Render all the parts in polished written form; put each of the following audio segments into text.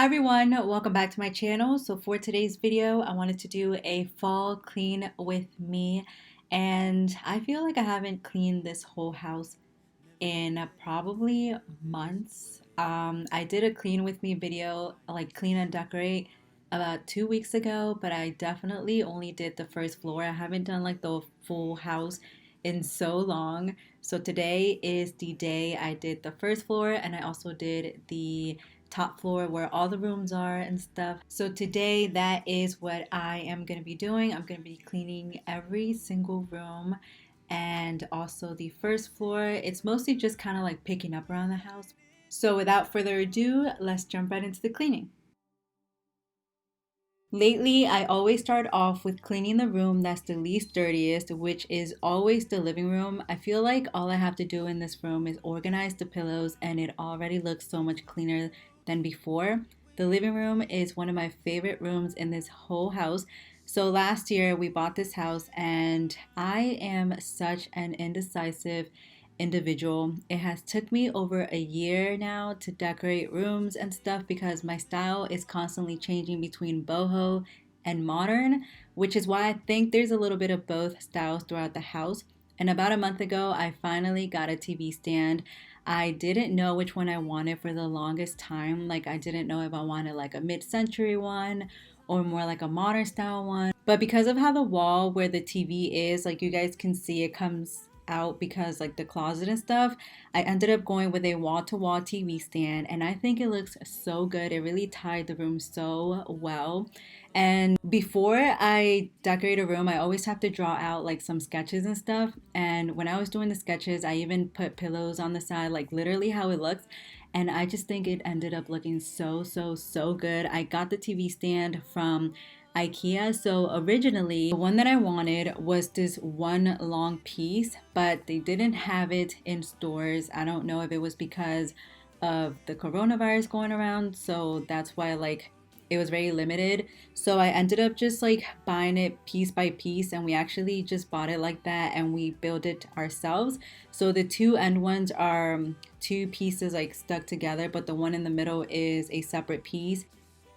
everyone, welcome back to my channel. So for today's video, I wanted to do a fall clean with me, and I feel like I haven't cleaned this whole house in probably months. I did a clean with me video, like clean and decorate, about 2 weeks ago, but I definitely only did the first floor. I haven't done like the full house in so long. So today is the day I did the first floor, and I also did the top floor where all the rooms are and stuff. So today that is what I am going to be doing. I'm going to be cleaning every single room and also the first floor. It's mostly just kind of like picking up around the house. So without further ado, let's jump right into the cleaning. Lately, I always start off with cleaning the room that's the least dirtiest, which is always the living room. I feel like all I have to do in this room is organize the pillows, and it already looks so much cleaner than before. The living room is one of my favorite rooms in this whole house. So last year we bought this house, and I am such an indecisive individual. It has took me over a year now to decorate rooms and stuff because my style is constantly changing between boho and modern, which is why I think there's a little bit of both styles throughout the house. And about a month ago, I finally got a TV stand. I didn't know which one I wanted for the longest time. Like, I didn't know if I wanted like a mid-century one or more like a modern style one. But because of how the wall where the TV is, like you guys can see, it comes out because like the closet and stuff, I ended up going with a wall-to-wall TV stand, and I think it looks so good. It really tied the room so well. And before I decorate a room, I always have to draw out like some sketches and stuff, and when I was doing the sketches, I even put pillows on the side, like literally how it looks. And I just think it ended up looking so good. I got the TV stand from IKEA. So originally, the one that I wanted was this one long piece, but they didn't have it in stores. I don't know if it was because of the coronavirus going around, so that's why like it was very limited. So I ended up just like buying it piece by piece, and we actually just bought it like that and we built it ourselves. So the two end ones are two pieces like stuck together, but the one in the middle is a separate piece.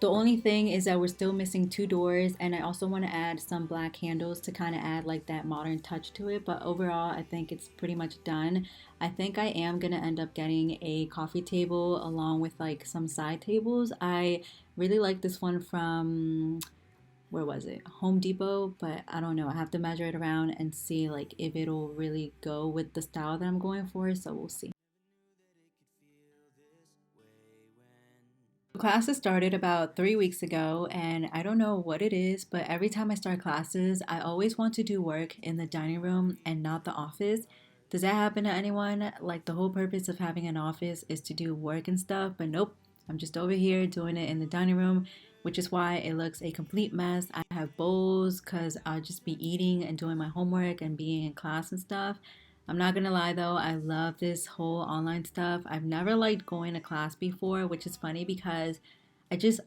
The only thing is that we're still missing two doors, and I also want to add some black handles to kind of add like that modern touch to it. But overall, I think it's pretty much done. I think I am going to end up getting a coffee table along with like some side tables. I really like this one from, where was it? Home Depot, but I don't know. I have to measure it around and see like if it'll really go with the style that I'm going for. So we'll see. Classes started about 3 weeks ago, and I don't know what it is, but every time I start classes, I always want to do work in the dining room and not the office. Does that happen to anyone? Like, the whole purpose of having an office is to do work and stuff, but nope, I'm just over here doing it in the dining room, which is why it looks a complete mess. I have bowls because I'll just be eating and doing my homework and being in class and stuff. I'm not gonna lie though, I love this whole online stuff. I've never liked going to class before, which is funny because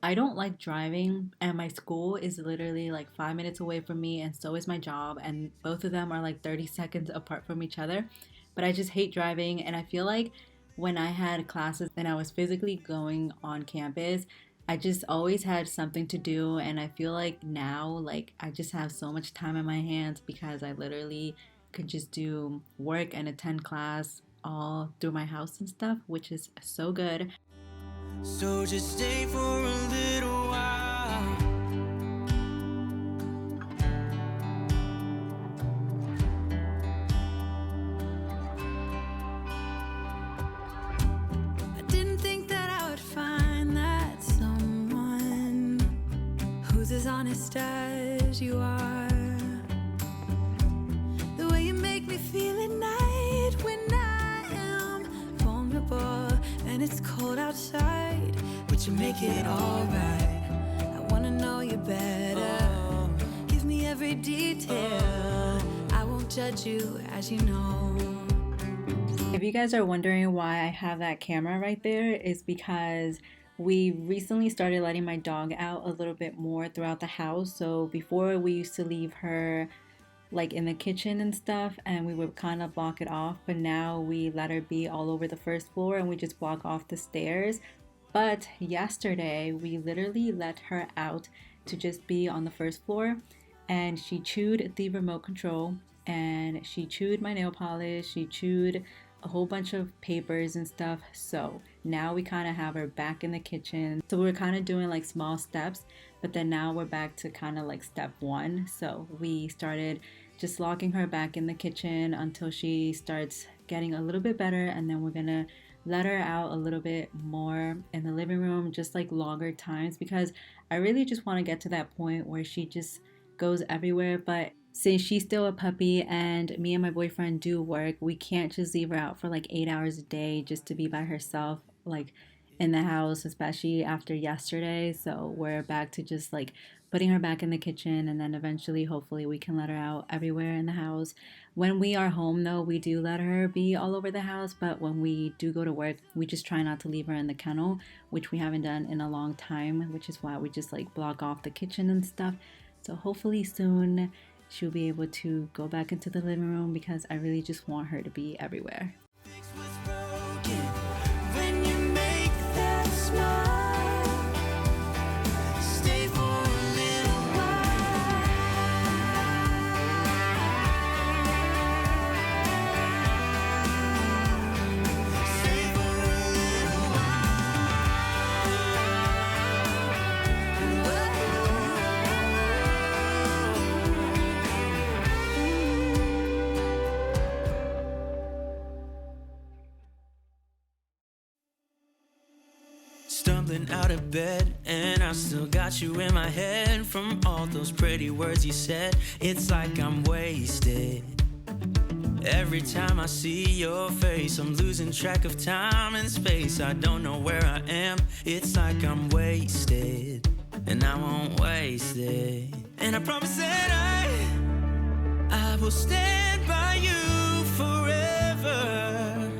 I don't like driving, and my school is literally like 5 minutes away from me, and so is my job, and both of them are like 30 seconds apart from each other. But I just hate driving, and I feel like when I had classes and I was physically going on campus, I just always had something to do, and I feel like now like I just have so much time in my hands because I literally could just do work and attend class all through my house and stuff, which is so good. So just stay for a little while. I didn't think that I would find that someone who's as honest as you are. The way you make me feel at night when I am vulnerable and it's cold outside, but you make it alright. I wanna know you better. Give me every detail. I won't judge you, as you know. If you guys are wondering why I have that camera right there, is because we recently started letting my dog out a little bit more throughout the house. So before, we used to leave her like in the kitchen and stuff, and we would kind of block it off, but now we let her be all over the first floor and we just block off the stairs. But yesterday, we literally let her out to just be on the first floor, and she chewed the remote control, and she chewed my nail polish, she chewed a whole bunch of papers and stuff. So now we kind of have her back in the kitchen. So we're kind of doing like small steps, but then now we're back to kind of like step one. So we started just locking her back in the kitchen until she starts getting a little bit better, and then we're gonna let her out a little bit more in the living room, just like longer times, because I really just want to get to that point where she just goes everywhere. But since she's still a puppy and me and my boyfriend do work, we can't just leave her out for like 8 hours a day just to be by herself, like in the house, especially after yesterday. So we're back to just like putting her back in the kitchen, and then eventually, hopefully, we can let her out everywhere in the house. When we are home, though, we do let her be all over the house, but when we do go to work, we just try not to leave her in the kennel, which we haven't done in a long time, which is why we just like block off the kitchen and stuff. So hopefully soon she'll be able to go back into the living room, because I really just want her to be everywhere. Stumbling out of bed, and I still got you in my head from all those pretty words you said. It's like I'm wasted. Every time I see your face, I'm losing track of time and space. I don't know where I am. It's like I'm wasted, and I won't waste it. And I promise that I will stand by you forever.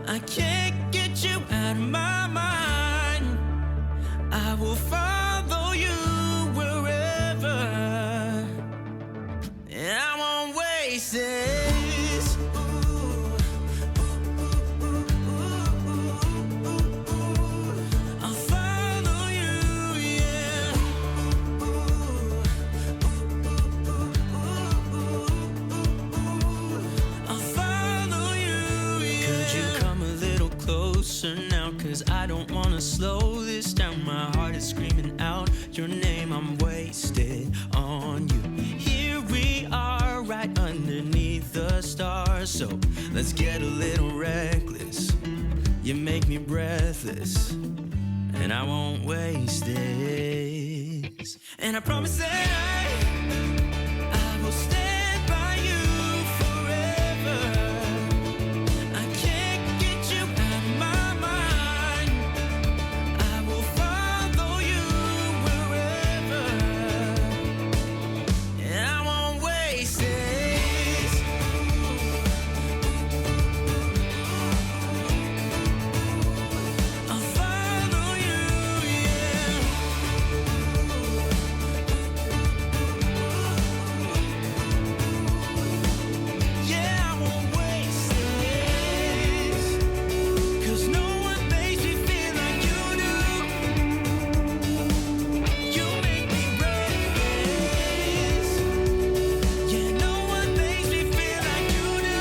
I can't get you out of my mind. I will follow you wherever, and I won't waste this. I'll follow you, yeah. I'll follow you, yeah. Could you come a little closer now? 'Cause I don't wanna slow this down. My heart is screaming out your name. I'm wasted on you. Here we are, right underneath the stars. So let's get a little reckless. You make me breathless, and I won't waste this. And I promise that I will stand by you forever. I can't get you out of my mind. I will follow you wherever, and I won't waste this. I'll follow you, yeah. Yeah, I won't waste this. 'Cause no one makes me feel like you do. You make me breathless. Yeah, no one makes me feel like you do.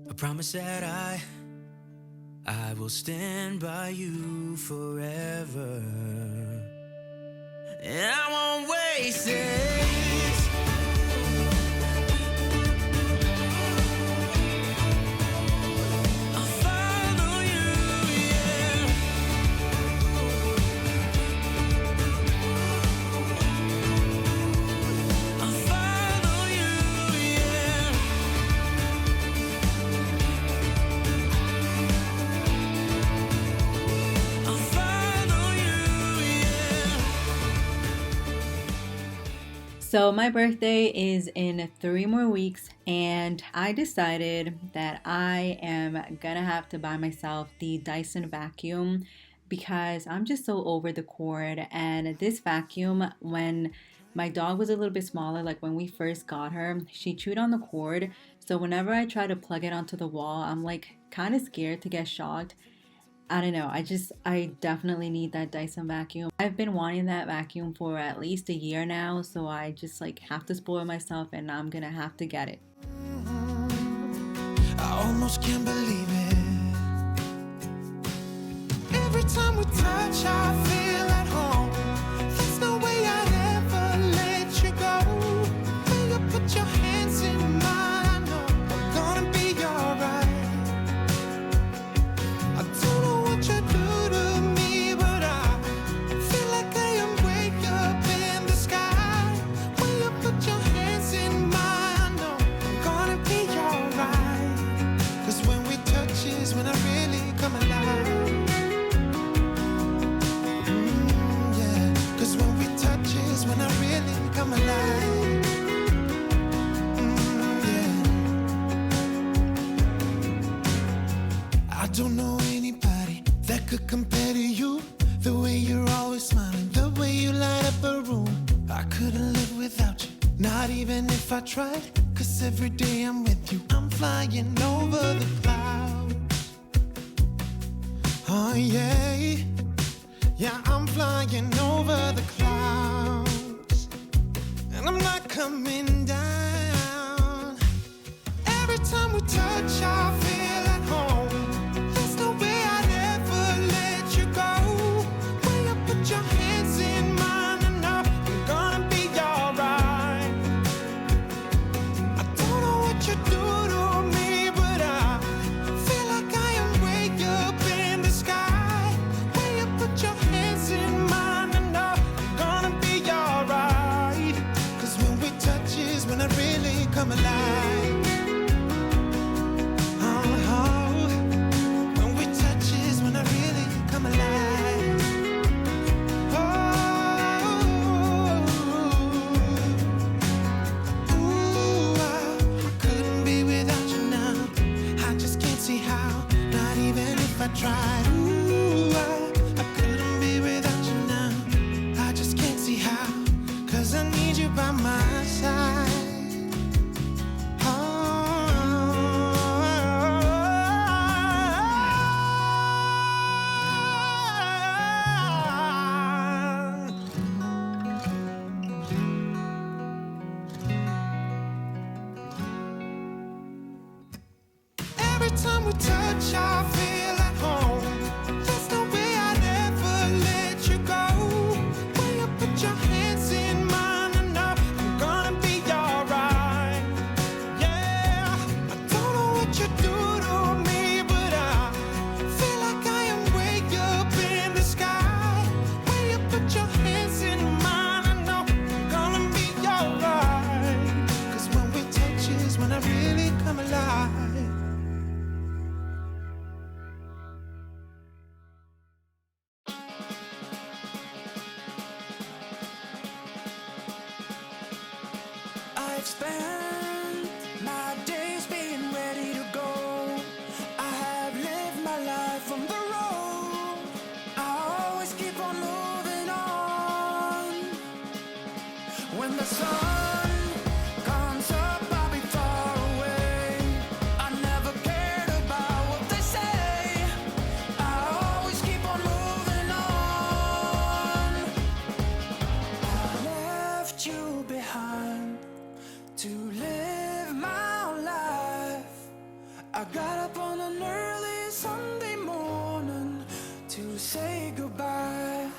I promise that I will stand by you forever, and I won't waste this. I'll follow you, yeah. I'll follow you, yeah. I'll follow you, yeah. So my birthday is in 3 more weeks, and I decided that I am gonna have to buy myself the Dyson vacuum, because I'm just so over the cord. And this vacuum, when my dog was a little bit smaller, like when we first got her, she chewed on the cord. So whenever I try to plug it onto the wall, I'm like kind of scared to get shocked. I don't know. I definitely need that Dyson vacuum. I've been wanting that vacuum for at least a year now, so I just like have to spoil myself and I'm gonna have to get it. I almost can't believe it. Every time we touch, I feel at home. There's no way I'd ever let you go. When you put your hands in mine, I know we're gonna be alright. I don't know what you do to me, but I feel like I am way up in the sky. When you put your hands in mine, I know I'm gonna be alright. 'Cause when we touch is when I really come alive. Yeah. 'Cause when we touch is when I really come alive. Yeah. I don't know anybody that could compare to you. The way you're always smiling, the way you light up a room. I couldn't live without you, not even if I tried. 'Cause every day I'm with you, I'm flying over the clouds. Oh yeah, yeah, I'm flying over the clouds. And I'm not coming down. Every time we touch, I feel at home. There's no way I'd ever let you go. When you put your hands in mine, I know I'm gonna be alright. I don't know what you do to me, but I feel like I am way up in the sky. When you put your hands in mine, I know I'm gonna be alright. 'Cause when we touch is when I really come alive. When we touch is when I really come alive. I couldn't be without you now. I just can't see how, not even if I tried. I couldn't be without you now. I just can't see how, 'cause I need you by my side. Every time we touch, I feel at home. There's no way I'd ever let you go. When you put your hands in mine, I know I'm gonna be alright. Yeah, I don't know what you do to me, but I feel like I am way up in the sky. When you put your hands in mine, I know I'm gonna be alright. 'Cause when we touch is when I really come alive. I've spent my days being ready to go. I have lived my life on the road. I always keep on moving on. When the sun comes up, I'll be far away. I never cared about what they say. I always keep on moving on. I left you behind to live my life. I got up on an early Sunday morning to say goodbye.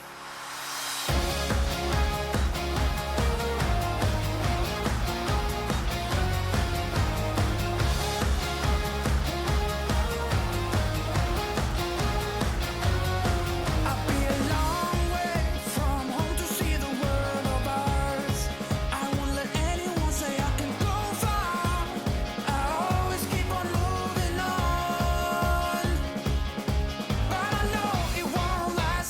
I'll be a long way from home to see the world of ours. I won't let anyone say I can go far. I always keep on moving on. But I know it won't last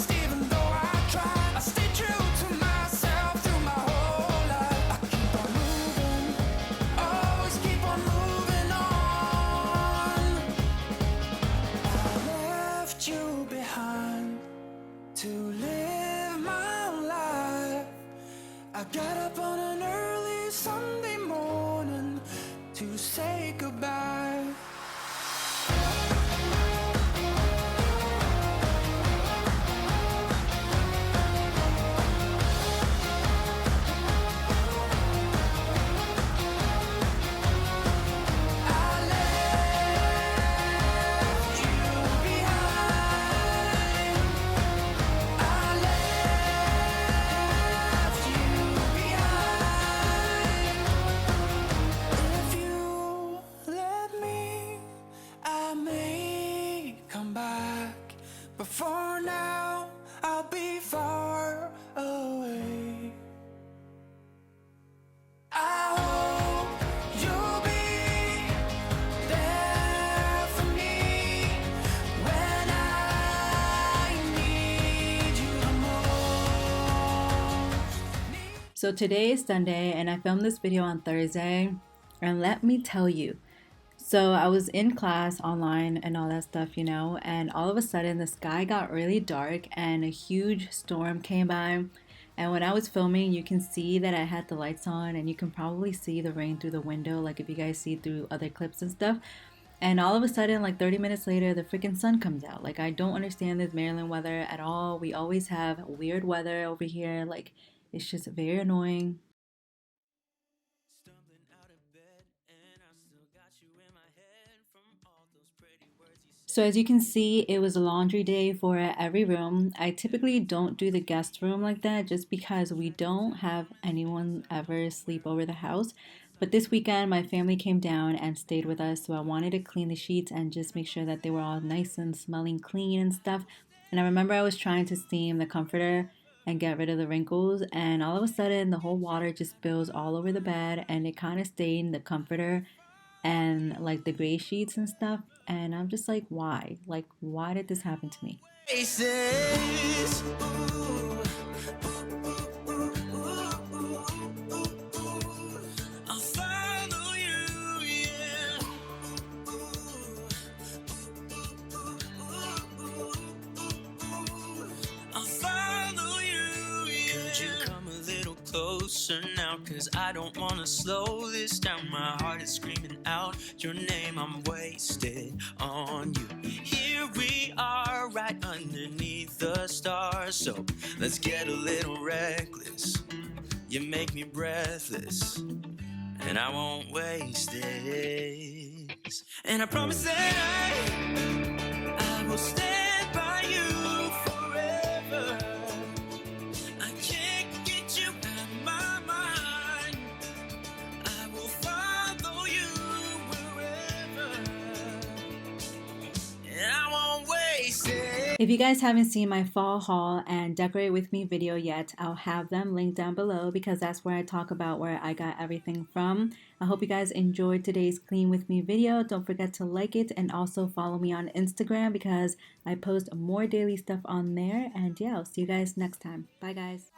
but for now I'll be far away. I hope you'll be there for me when I need you the most. So today is Sunday and I filmed this video on Thursday, and let me tell you, so I was in class online and all that stuff, and all of a sudden the sky got really dark and a huge storm came by. And when I was filming, you can see that I had the lights on, and you can probably see the rain through the window, like if you guys see through other clips and stuff. And all of a sudden, like 30 minutes later, the freaking sun comes out. Like, I don't understand this Maryland weather at all. We always have weird weather over here. Like, it's just very annoying. So as you can see, it was a laundry day for every room. I typically don't do the guest room like that just because we don't have anyone ever sleep over the house. But this weekend, my family came down and stayed with us, so I wanted to clean the sheets and just make sure that they were all nice and smelling clean and stuff. And I remember I was trying to steam the comforter and get rid of the wrinkles, and all of a sudden the whole water just spills all over the bed, and it kind of stained the comforter and like the gray sheets and stuff. And I'm just like, why? Like, why did this happen to me? Faces, I'll follow you, yeah. I'll follow you, yeah. Could you come a little closer now? Cause I don't wanna slow this down. My heart is screaming out your name. I'm wasted on you. Here we are, right underneath the stars. So let's get a little reckless. You make me breathless, and I won't waste this. And I promise that I will stand by you forever. I can't get you out of my mind. I will follow you wherever, and I won't waste it. If you guys haven't seen my fall haul and decorate with me video yet, I'll have them linked down below because that's where I talk about where I got everything from. I hope you guys enjoyed today's clean with me video. Don't forget to like it and also follow me on Instagram because I post more daily stuff on there. And yeah, I'll see you guys next time. Bye guys.